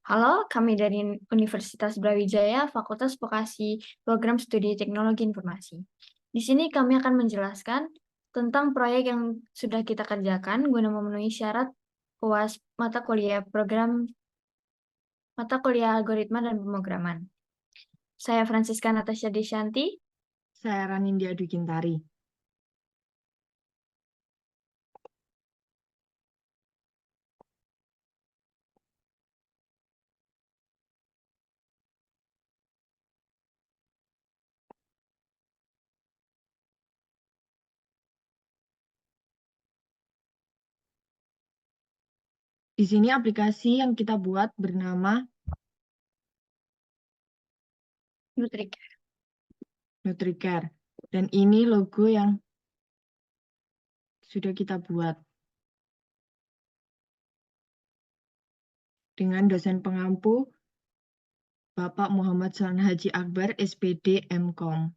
Halo, kami dari Universitas Brawijaya, Fakultas Vokasi Program Studi Teknologi Informasi. Di sini kami akan menjelaskan tentang proyek yang sudah kita kerjakan guna memenuhi syarat UAS mata kuliah algoritma dan pemrograman. Saya Francisca Natasha Desyanti. Saya Ranindya Dwi Gintari. Di sini aplikasi yang kita buat bernama Nutricare. Dan ini logo yang sudah kita buat. Dengan dosen pengampu Bapak Muhammad Salan Haji Akbar, SPD MKom.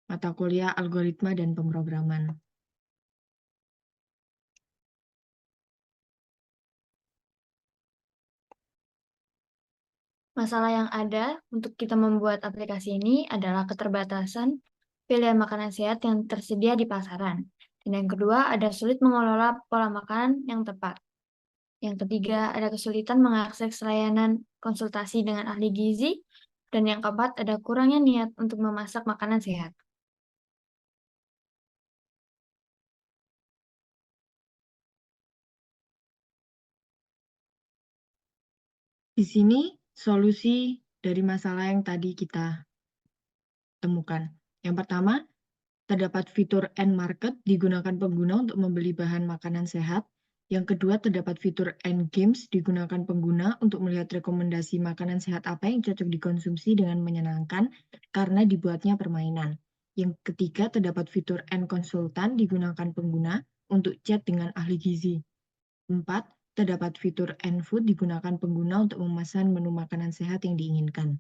Mata kuliah Algoritma dan Pemrograman. Masalah yang ada untuk kita membuat aplikasi ini adalah keterbatasan pilihan makanan sehat yang tersedia di pasaran. Dan yang kedua, ada sulit mengelola pola makan yang tepat. Yang ketiga, ada kesulitan mengakses layanan konsultasi dengan ahli gizi. Dan yang keempat, ada kurangnya niat untuk memasak makanan sehat. Di sini solusi dari masalah yang tadi kita temukan. Yang pertama, terdapat fitur N Market digunakan pengguna untuk membeli bahan makanan sehat. Yang kedua, terdapat fitur N Games digunakan pengguna untuk melihat rekomendasi makanan sehat apa yang cocok dikonsumsi dengan menyenangkan karena dibuatnya permainan. Yang ketiga, terdapat fitur N Konsultan digunakan pengguna untuk chat dengan ahli gizi. 4. Terdapat fitur N Food digunakan pengguna untuk memesan menu makanan sehat yang diinginkan.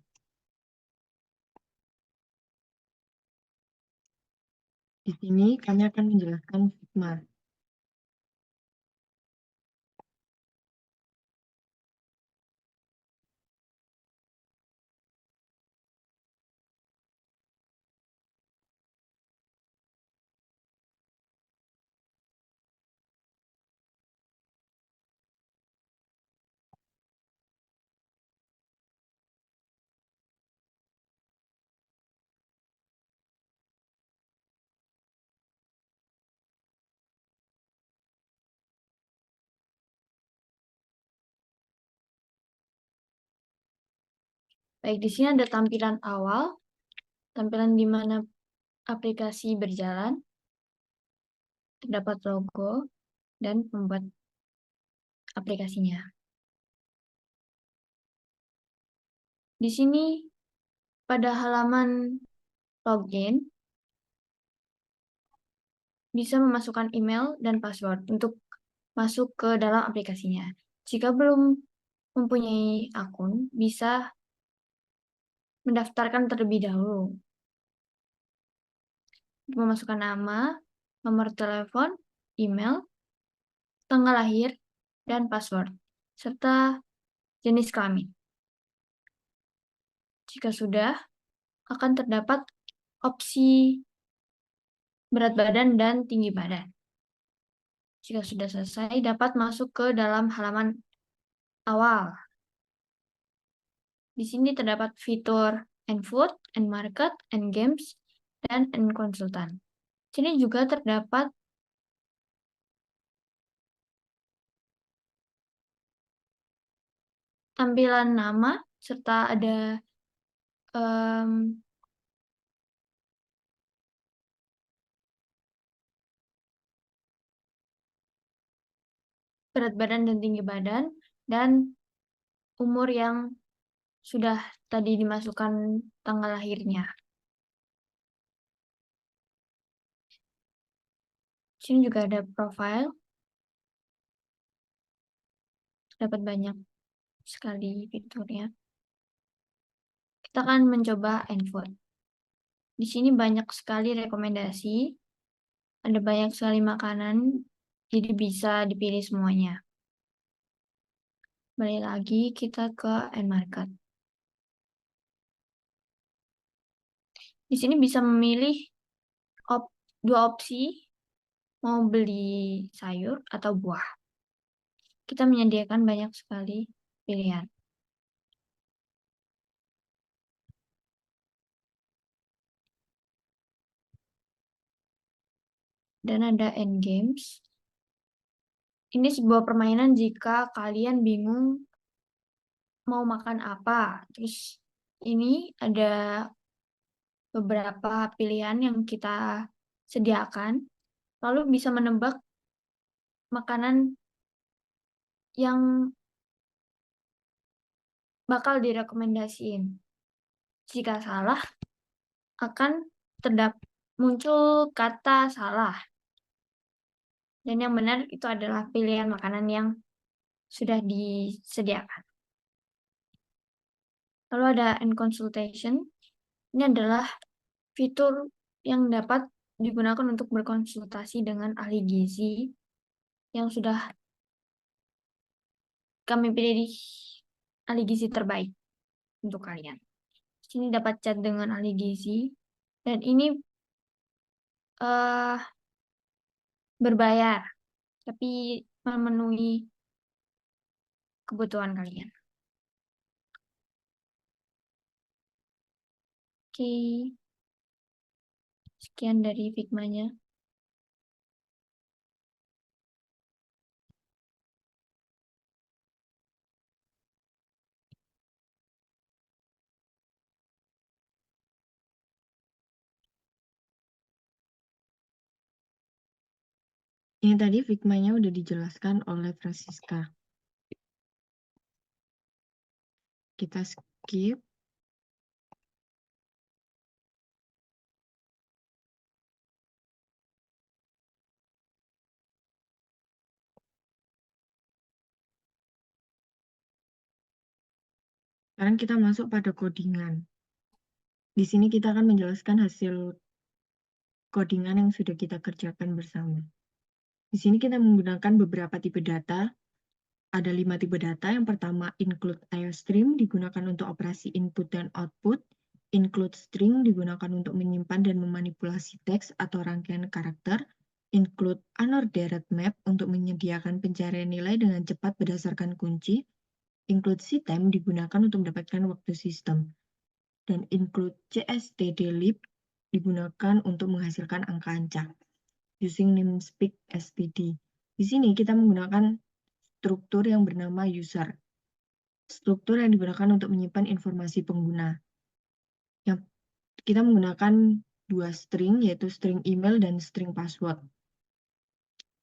Di sini kami akan menjelaskan Figma. Baik, di sini ada tampilan awal, tampilan di mana aplikasi berjalan, terdapat logo, dan pembuat aplikasinya. Di sini pada halaman login bisa memasukkan email dan password untuk masuk ke dalam aplikasinya. Jika belum mempunyai akun, bisa mendaftarkan terlebih dahulu. Memasukkan nama, nomor telepon, email, tanggal lahir, dan password, serta jenis kelamin. Jika sudah, akan terdapat opsi berat badan dan tinggi badan. Jika sudah selesai, dapat masuk ke dalam halaman awal. Di sini terdapat fitur N-Food, N-Market, N-Games, dan N-Konsultan. Di sini juga terdapat tampilan nama, serta ada berat badan dan tinggi badan, dan umur yang sudah tadi dimasukkan tanggal lahirnya. Di sini juga ada profile. Dapat banyak sekali fiturnya. Kita akan mencoba N-Food. Di sini banyak sekali rekomendasi. Ada banyak sekali makanan, jadi bisa dipilih semuanya. Balik lagi kita ke Nmarket. Di sini bisa memilih dua opsi, mau beli sayur atau buah. Kita menyediakan banyak sekali pilihan. Dan ada Endgames. Ini sebuah permainan jika kalian bingung mau makan apa. Terus ini ada beberapa pilihan yang kita sediakan. Lalu bisa menebak makanan yang bakal direkomendasiin. Jika salah, akan muncul kata salah. Dan yang benar itu adalah pilihan makanan yang sudah disediakan. Lalu ada end consultation. Ini adalah fitur yang dapat digunakan untuk berkonsultasi dengan ahli gizi yang sudah kami pilih ahli gizi terbaik untuk kalian. Di sini dapat chat dengan ahli gizi dan ini uh, berbayar, tapi memenuhi kebutuhan kalian. Oke, sekian dari Figma-nya. Ini tadi Figma-nya udah dijelaskan oleh Francisca. Kita skip. Sekarang kita masuk pada codingan. Di sini kita akan menjelaskan hasil codingan yang sudah kita kerjakan bersama. Di sini kita menggunakan beberapa tipe data. Ada 5 tipe data. Yang pertama, include IOStream digunakan untuk operasi input dan output. Include string digunakan untuk menyimpan dan memanipulasi teks atau rangkaian karakter. Include unordered map untuk menyediakan pencarian nilai dengan cepat berdasarkan kunci. Include system digunakan untuk mendapatkan waktu sistem. Dan include cstdlib digunakan untuk menghasilkan angka ancak. Using namespace std. Di sini kita menggunakan struktur yang bernama user. Struktur yang digunakan untuk menyimpan informasi pengguna. Yang kita menggunakan dua string, yaitu string email dan string password.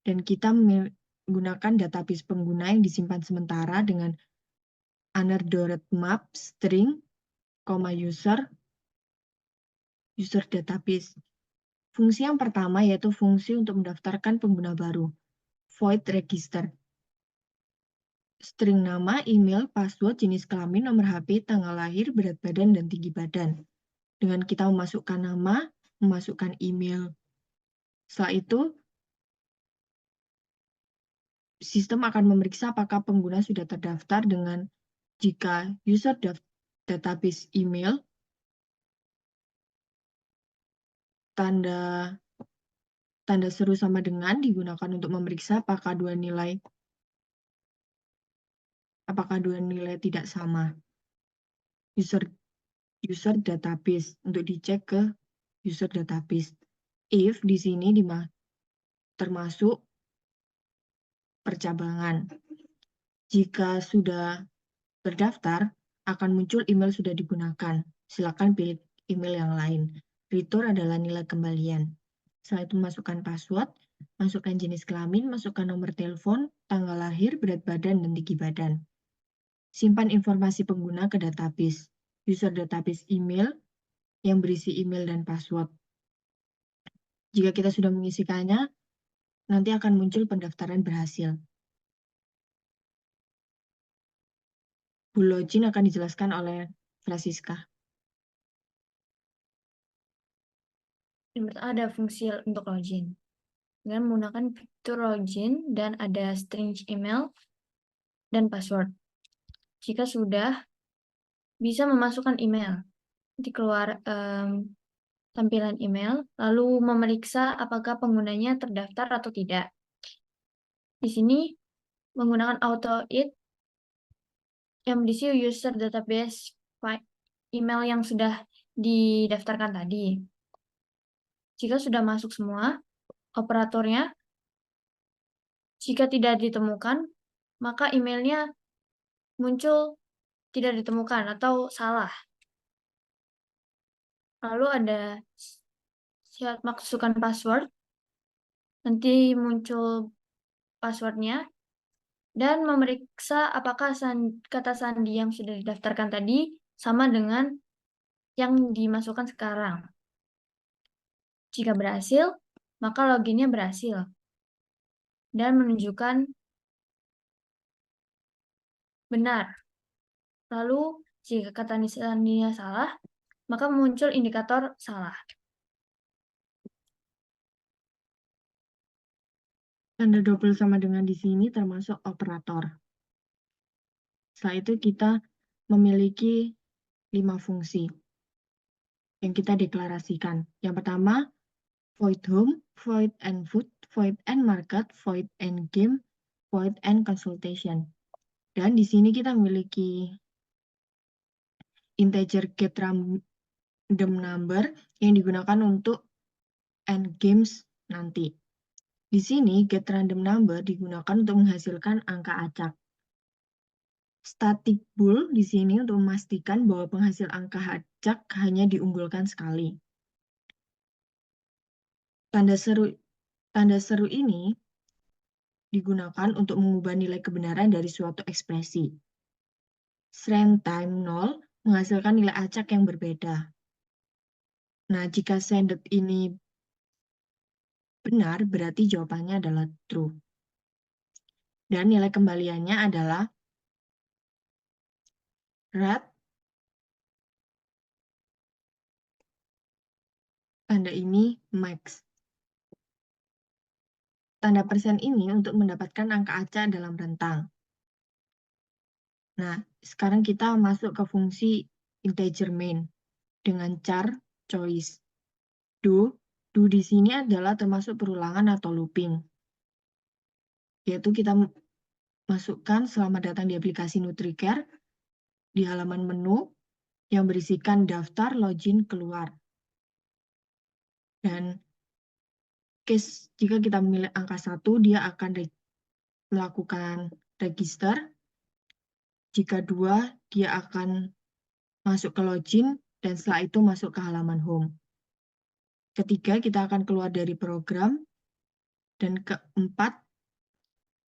Dan kita menggunakan database pengguna yang disimpan sementara dengan unordered map string, user database. Fungsi yang pertama yaitu fungsi untuk mendaftarkan pengguna baru, void register. String nama, email, password, jenis kelamin, nomor HP, tanggal lahir, berat badan, dan tinggi badan. Dengan kita memasukkan nama, memasukkan email. Setelah itu, sistem akan memeriksa apakah pengguna sudah terdaftar dengan jika user database email, tanda seru sama dengan digunakan untuk memeriksa apakah dua nilai tidak sama. User database untuk dicek ke user database. If di sini termasuk percabangan. Jika sudah terdaftar, akan muncul email sudah digunakan. Silakan pilih email yang lain. Return adalah nilai kembalian. Setelah itu masukkan password, masukkan jenis kelamin, masukkan nomor telepon, tanggal lahir, berat badan, dan tinggi badan. Simpan informasi pengguna ke database. User database email yang berisi email dan password. Jika kita sudah mengisikannya, nanti akan muncul pendaftaran berhasil. Full login akan dijelaskan oleh Francisca. Ada fungsi untuk login. Dengan menggunakan fitur login dan ada string email dan password. jika sudah bisa memasukkan email. Nanti keluar tampilan email, lalu memeriksa apakah penggunanya terdaftar atau tidak. Di sini menggunakan auto it yang berisi user database email yang sudah didaftarkan tadi. Jika sudah masuk semua, operatornya jika tidak ditemukan, maka emailnya muncul tidak ditemukan atau salah. Lalu ada syarat masukkan password, nanti muncul passwordnya, dan memeriksa apakah kata sandi yang sudah didaftarkan tadi sama dengan yang dimasukkan sekarang. Jika berhasil, maka loginnya berhasil dan menunjukkan benar. Lalu, jika kata sandinya salah, maka muncul indikator salah. Tanda double sama dengan di sini termasuk operator. Setelah itu kita memiliki 5 fungsi yang kita deklarasikan. Yang pertama, void home, void and food, void and market, void and game, void and consultation. Dan di sini kita memiliki integer get random number yang digunakan untuk end games nanti. Di sini get random number digunakan untuk menghasilkan angka acak. Static bool di sini untuk memastikan bahwa penghasil angka acak hanya diunggulkan sekali. Tanda seru ini digunakan untuk mengubah nilai kebenaran dari suatu ekspresi. Strength time 0 menghasilkan nilai acak yang berbeda. Nah, jika sended ini benar, berarti jawabannya adalah true. Dan nilai kembaliannya adalah red, tanda ini max. Tanda persen ini untuk mendapatkan angka acak dalam rentang. Nah, sekarang kita masuk ke fungsi integer main dengan char choice. Do di sini adalah termasuk perulangan atau looping. Yaitu kita masukkan selamat datang di aplikasi NutriCare di halaman menu yang berisikan daftar login keluar. Dan jika kita memilih angka 1, dia akan melakukan register. Jika 2, dia akan masuk ke login, dan setelah itu masuk ke halaman home. Ketiga, kita akan keluar dari program. Dan keempat,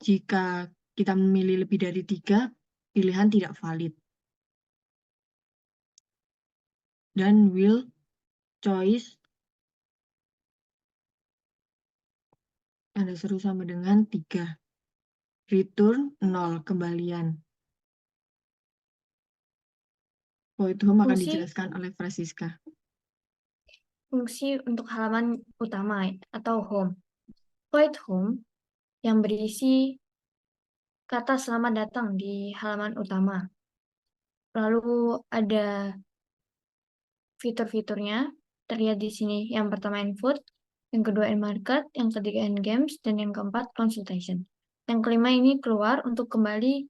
jika kita memilih lebih dari 3, pilihan tidak valid. Dan will choice tanda seru sama dengan 3. Return 0, kembalian. Void home akan dijelaskan oleh Francisca. Fungsi untuk halaman utama atau home. Void home yang berisi kata selamat datang di halaman utama. Lalu ada fitur-fiturnya terlihat di sini. Yang pertama input, yang kedua end market, yang ketiga end games, dan yang keempat consultation. Yang kelima ini keluar untuk kembali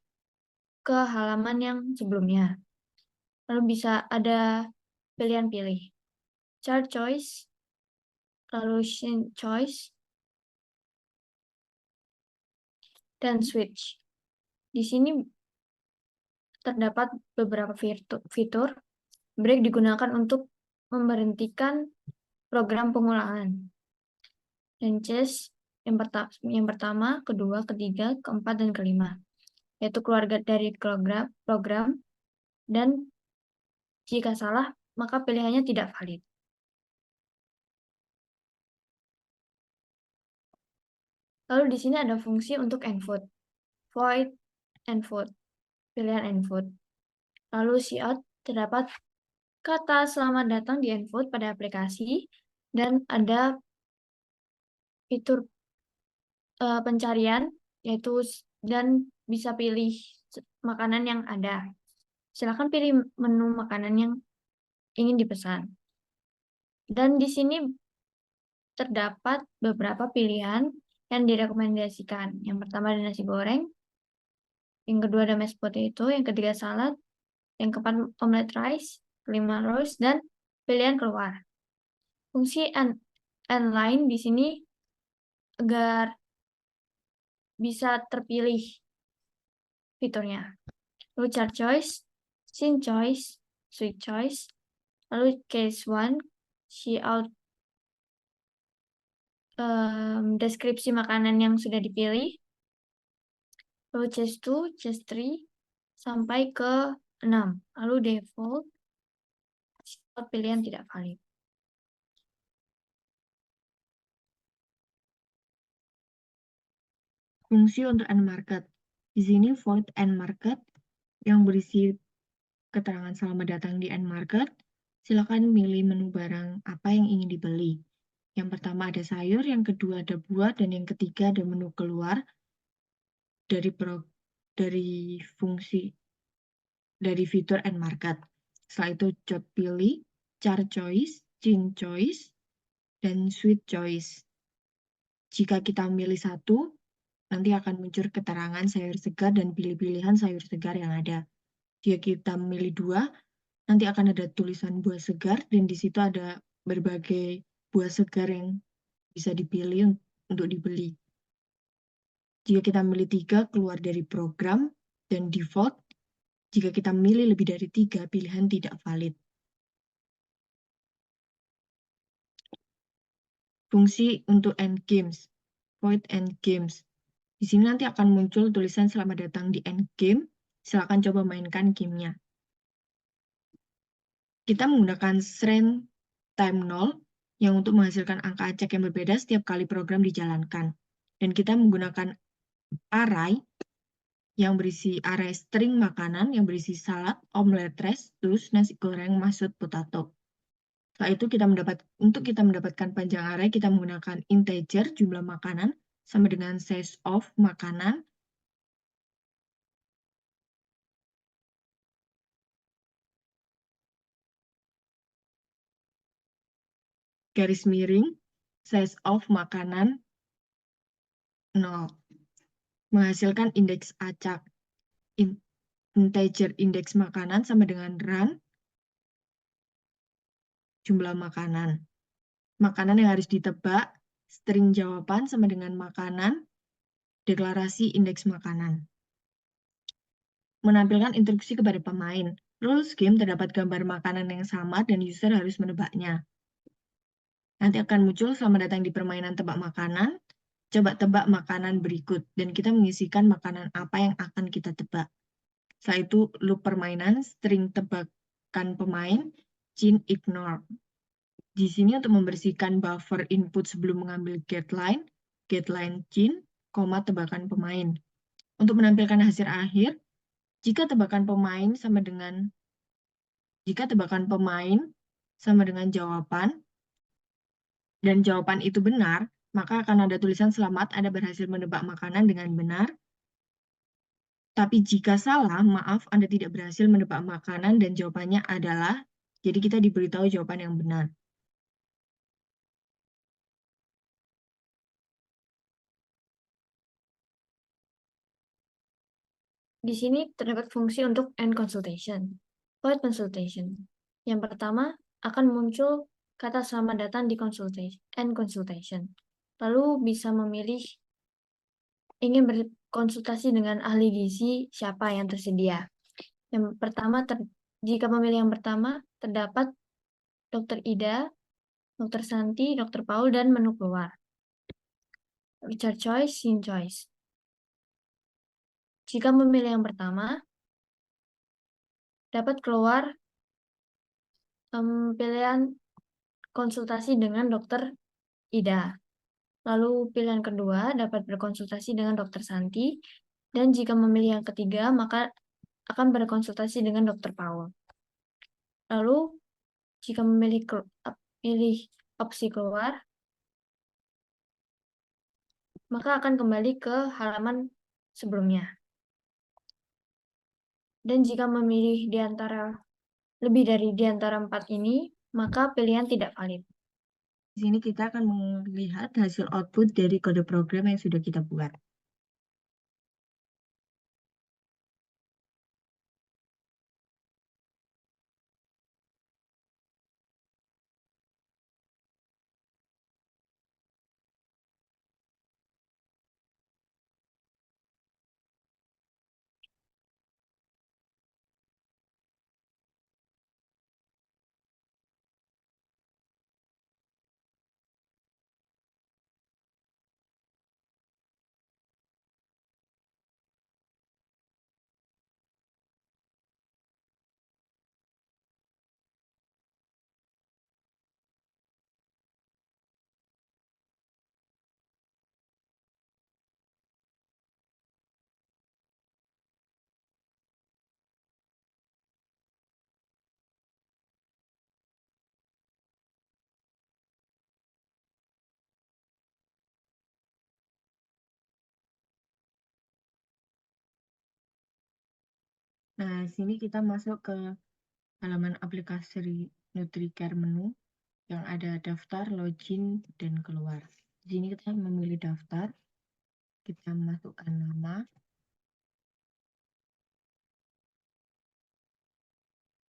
ke halaman yang sebelumnya. Lalu bisa ada pilihan pilih. Chart choice, lalu scene choice, dan switch. Di sini terdapat beberapa fitur. Break digunakan untuk memberhentikan program pengulangan. Dan chase yang pertama, kedua, ketiga, keempat, dan kelima. Yaitu keluarga dari program. Dan jika salah, maka pilihannya tidak valid. Lalu di sini ada fungsi untuk envote. Void envote. Pilihan envote. Lalu cout terdapat kata selamat datang di envote pada aplikasi dan ada fitur pencarian yaitu dan bisa pilih makanan yang ada. Silakan pilih menu makanan yang ingin dipesan. Dan di sini terdapat beberapa pilihan yang direkomendasikan. Yang pertama ada nasi goreng, yang kedua ada mashed potato, yang ketiga salad, yang keempat omelet rice, kelima roast, dan pilihan keluar. Fungsi and line di sini agar bisa terpilih fiturnya. Lalu chart choice, scene choice, sweet choice, lalu case 1, see out deskripsi makanan yang sudah dipilih, lalu case 2, case 3, sampai ke 6. Lalu default, pilihan tidak valid. Fungsi untuk end market. Di sini void end market yang berisi keterangan selamat datang di end market. Silakan milih menu barang apa yang ingin dibeli. Yang pertama ada sayur, yang kedua ada buah, dan yang ketiga ada menu keluar dari fitur end market. Setelah itu chart pilih, chart choice, scene choice, dan sweet choice. Jika kita memilih satu, nanti akan muncul keterangan sayur segar dan pilih-pilihan sayur segar yang ada. Jika kita memilih dua, nanti akan ada tulisan buah segar, dan di situ ada berbagai buah segar yang bisa dipilih untuk dibeli. Jika kita memilih 3, keluar dari program, dan default. Jika kita memilih lebih dari 3, pilihan tidak valid. Fungsi untuk end games, void end games. Di sini nanti akan muncul tulisan selamat datang di end game. Silakan coba mainkan gamenya. Kita menggunakan strength time 0 yang untuk menghasilkan angka acak yang berbeda setiap kali program dijalankan. Dan kita menggunakan array yang berisi array string makanan yang berisi salad, omelet rice, terus nasi goreng, mashed potato. Setelah itu untuk kita mendapatkan panjang array, kita menggunakan integer jumlah makanan sama dengan size of makanan garis miring size of makanan 0. Menghasilkan indeks acak. Integer indeks makanan sama dengan run jumlah makanan. Makanan yang harus ditebak, string jawaban sama dengan makanan, deklarasi indeks makanan. Menampilkan instruksi kepada pemain. Rules game terdapat gambar makanan yang sama dan user harus menebaknya. Nanti akan muncul selamat datang di permainan tebak makanan. Coba tebak makanan berikut dan kita mengisikan makanan apa yang akan kita tebak. Setelah itu loop permainan, string tebakan pemain, chain ignore. Di sini untuk membersihkan buffer input sebelum mengambil getLine chain, tebakan pemain. Untuk menampilkan hasil akhir, jika tebakan pemain sama dengan jawaban, dan jawaban itu benar, maka akan ada tulisan selamat Anda berhasil menebak makanan dengan benar. Tapi jika salah, maaf Anda tidak berhasil menebak makanan dan jawabannya adalah, jadi kita diberitahu jawaban yang benar. Di sini terdapat fungsi untuk end consultation, void consultation. Yang pertama akan muncul kata selamat datang di end consultation. Lalu bisa memilih ingin berkonsultasi dengan ahli gizi siapa yang tersedia. Yang pertama, jika memilih yang pertama, terdapat Dr. Ida, Dr. Santi, Dr. Paul, dan menu keluar. Richard choice, scene choice. Jika memilih yang pertama, dapat keluar pilihan konsultasi dengan Dr. Ida. Lalu pilihan kedua dapat berkonsultasi dengan Dr. Santi. Dan jika memilih yang ketiga, maka akan berkonsultasi dengan Dr. Paul. Lalu, jika pilih opsi keluar, maka akan kembali ke halaman sebelumnya. Dan jika memilih lebih dari di antara 4 ini, maka pilihan tidak valid. Di sini kita akan melihat hasil output dari kode program yang sudah kita buat. Nah, sini kita masuk ke halaman aplikasi NutriCare menu yang ada daftar, login, dan keluar. Di sini kita memilih daftar, kita masukkan nama,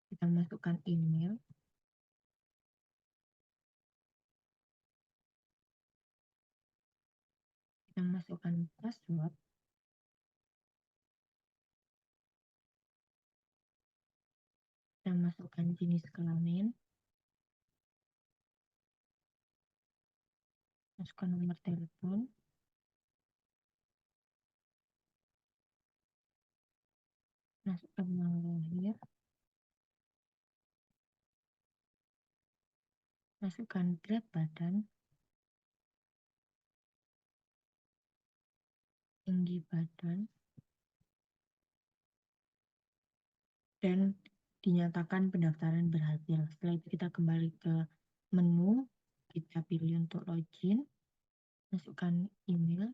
kita masukkan email, kita masukkan password, kita masukkan jenis kelamin, masukkan nomor telepon, masukkan tanggal lahir, masukkan berat badan, tinggi badan, dan dinyatakan pendaftaran berhasil. Setelah itu kita kembali ke menu, kita pilih untuk login, masukkan email,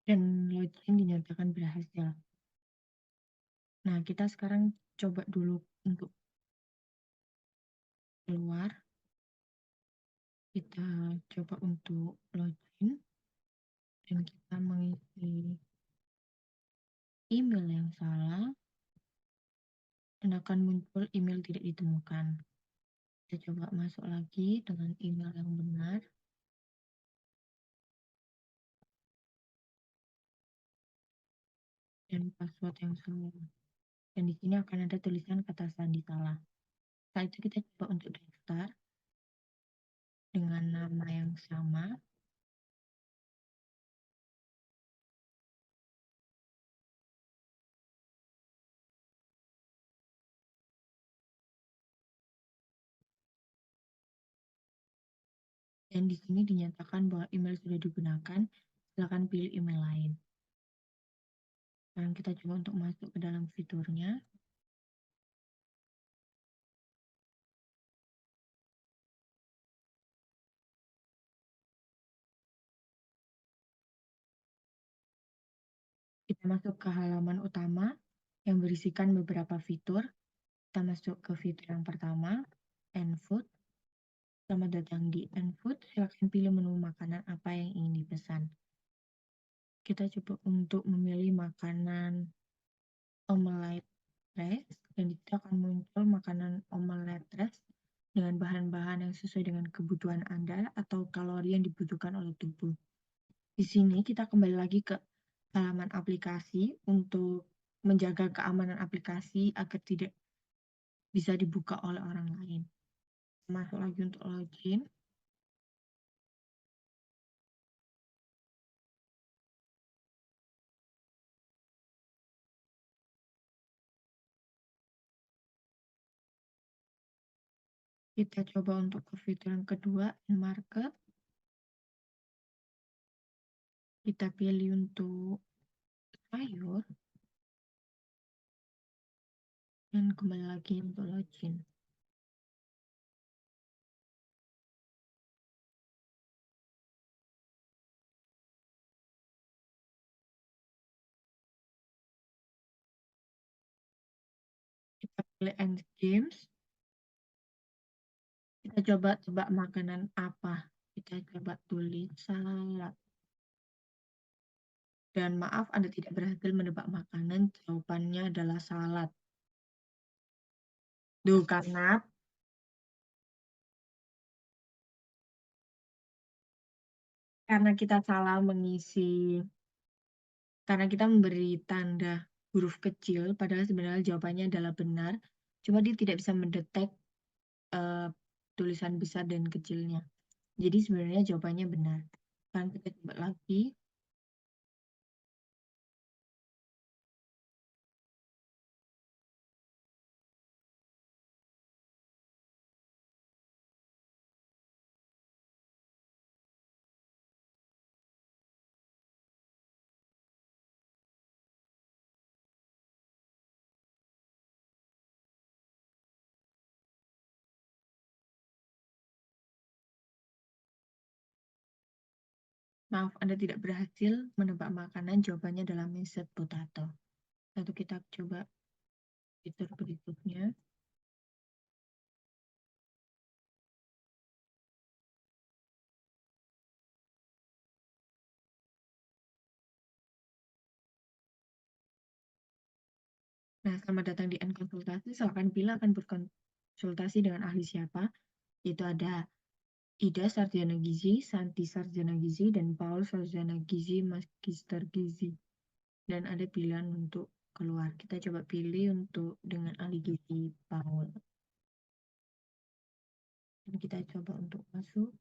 dan login dinyatakan berhasil. Nah, kita sekarang coba dulu untuk keluar. Kita coba untuk login dan kita mengisi email yang salah dan akan muncul email tidak ditemukan. Kita coba masuk lagi dengan email yang benar dan password yang salah. Dan di sini akan ada tulisan kata sandi salah. Setelah itu kita coba untuk daftar dengan nama yang sama. Dan di sini dinyatakan bahwa email sudah digunakan. Silakan pilih email lain. Sekarang kita coba untuk masuk ke dalam fiturnya. Kita masuk ke halaman utama yang berisikan beberapa fitur. Kita masuk ke fitur yang pertama, N-Food. Selamat datang di N-Food. Silakan pilih menu makanan apa yang ingin dipesan. Kita coba untuk memilih makanan omelette rice dan itu akan muncul makanan omelette rice dengan bahan-bahan yang sesuai dengan kebutuhan Anda atau kalori yang dibutuhkan oleh tubuh. Di sini kita kembali lagi ke halaman aplikasi untuk menjaga keamanan aplikasi agar tidak bisa dibuka oleh orang lain. Masuk lagi untuk login. Kita coba untuk ke fitur yang kedua, market. Kita pilih untuk sayur. Dan kembali lagi untuk login. Play and games. Kita coba tebak makanan apa. Kita coba tulis salad. Dan maaf, Anda tidak berhasil menebak makanan. Jawabannya adalah salad. Duh, karena kita salah mengisi, karena kita memberi tanda huruf kecil, padahal sebenarnya jawabannya adalah benar. Cuma dia tidak bisa mendetek tulisan besar dan kecilnya. Jadi sebenarnya jawabannya benar. Sekarang kita coba lagi. Maaf, Anda tidak berhasil menebak makanan. Jawabannya adalah mashed potato. Lalu kita coba fitur berikutnya. Nah, selamat datang di N-konsultasi. Silakan pilih akan berkonsultasi dengan ahli siapa. Itu ada Ida Sarjana Gizi, Santi Sarjana Gizi, dan Paul Sarjana Gizi, Magister Gizi. Dan ada pilihan untuk keluar. Kita coba pilih untuk dengan ahli gizi Paul. Dan kita coba untuk masuk.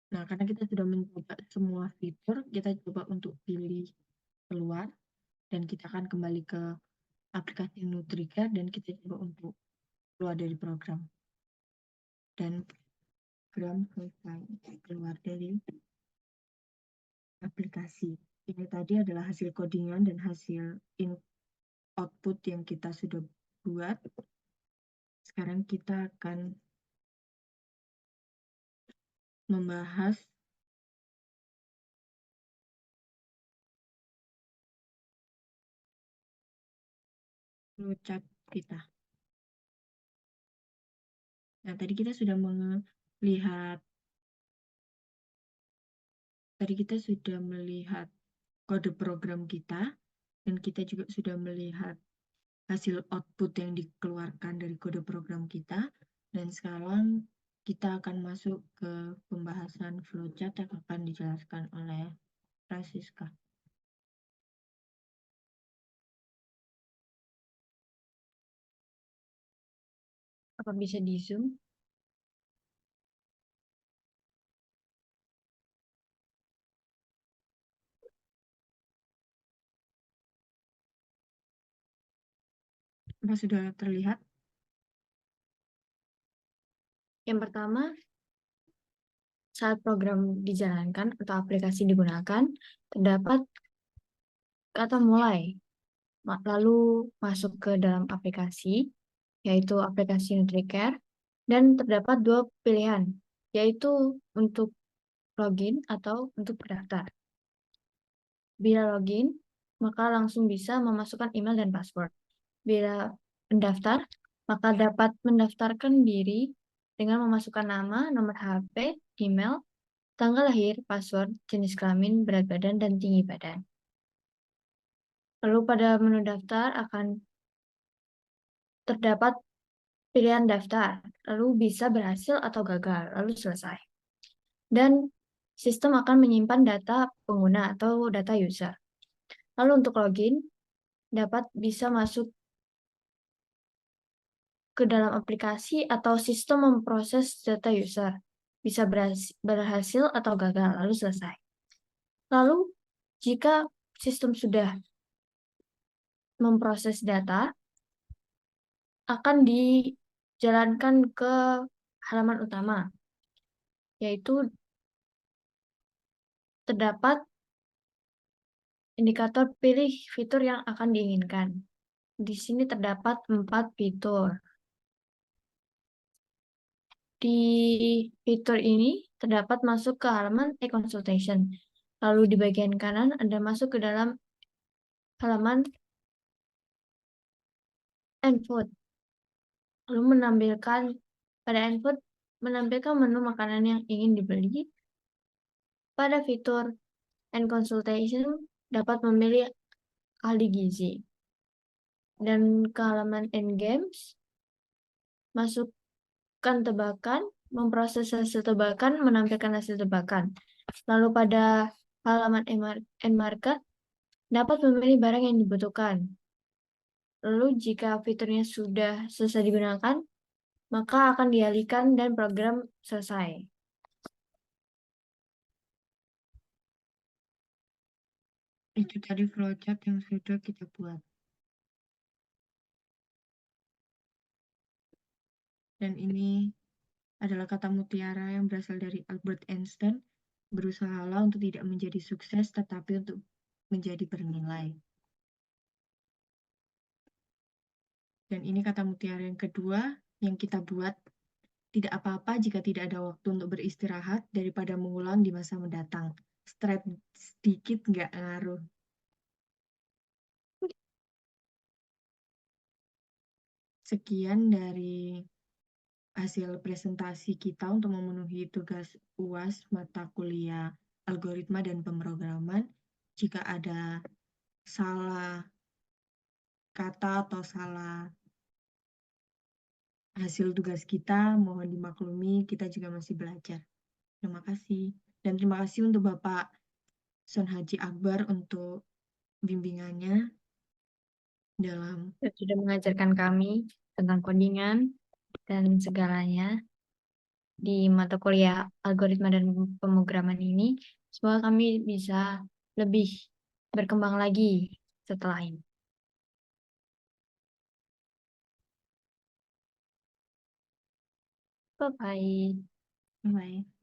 Nah, karena kita sudah mencoba semua fitur, kita coba untuk pilih keluar. Dan kita akan kembali ke aplikasi Nutrika dan kita coba untuk keluar dari program. Dan program selesai keluar dari aplikasi. Ini tadi adalah hasil codingan dan hasil output yang kita sudah buat. Sekarang kita akan membahas flowchart kita. Nah, tadi kita sudah melihat kode program kita, dan kita juga sudah melihat hasil output yang dikeluarkan dari kode program kita. Dan sekarang kita akan masuk ke pembahasan flowchart yang akan dijelaskan oleh Francisca. Apa bisa di Zoom? Apa sudah terlihat? Yang pertama, saat program dijalankan atau aplikasi digunakan, terdapat kata mulai, lalu masuk ke dalam aplikasi, yaitu aplikasi NutriCare, dan terdapat dua pilihan, yaitu untuk login atau untuk berdaftar. Bila login, maka langsung bisa memasukkan email dan password. Bila mendaftar, maka dapat mendaftarkan diri dengan memasukkan nama, nomor HP, email, tanggal lahir, password, jenis kelamin, berat badan, dan tinggi badan. Lalu pada menu daftar akan terdapat pilihan daftar, lalu bisa berhasil atau gagal, lalu selesai. Dan sistem akan menyimpan data pengguna atau data user. Lalu untuk login, dapat bisa masuk ke dalam aplikasi atau sistem memproses data user. Bisa berhasil atau gagal, lalu selesai. Lalu, jika sistem sudah memproses data, akan dijalankan ke halaman utama, yaitu terdapat indikator pilih fitur yang akan diinginkan. Di sini terdapat 4 fitur. Di fitur ini terdapat masuk ke halaman e-consultation. Lalu di bagian kanan Anda masuk ke dalam halaman Enfood. Lalu pada Enfood menampilkan menu makanan yang ingin dibeli. Pada fitur e-consultation dapat memilih ahli gizi. Dan ke halaman Games, masukkan tebakan, memproses hasil tebakan, menampilkan hasil tebakan. Lalu pada halaman Market dapat memilih barang yang dibutuhkan. Lalu jika fiturnya sudah selesai digunakan, maka akan dialihkan dan program selesai. Itu tadi flowchart yang sudah kita buat. Dan ini adalah kata mutiara yang berasal dari Albert Einstein, berusahalah untuk tidak menjadi sukses tetapi untuk menjadi bernilai. Dan ini kata mutiara yang kedua yang kita buat, tidak apa-apa jika tidak ada waktu untuk beristirahat daripada mengulang di masa mendatang. Stress sedikit nggak ngaruh. Sekian dari hasil presentasi kita untuk memenuhi tugas UAS mata kuliah algoritma dan pemrograman. Jika ada salah kata atau salah hasil tugas kita, mohon dimaklumi, kita juga masih belajar. Terima kasih. Dan terima kasih untuk Bapak Son Haji Akbar untuk bimbingannya dalam Sudah mengajarkan kami tentang codingan dan segalanya di mata kuliah algoritma dan pemrograman ini. Semoga kami bisa lebih berkembang lagi setelah ini. Bye-bye. Bye.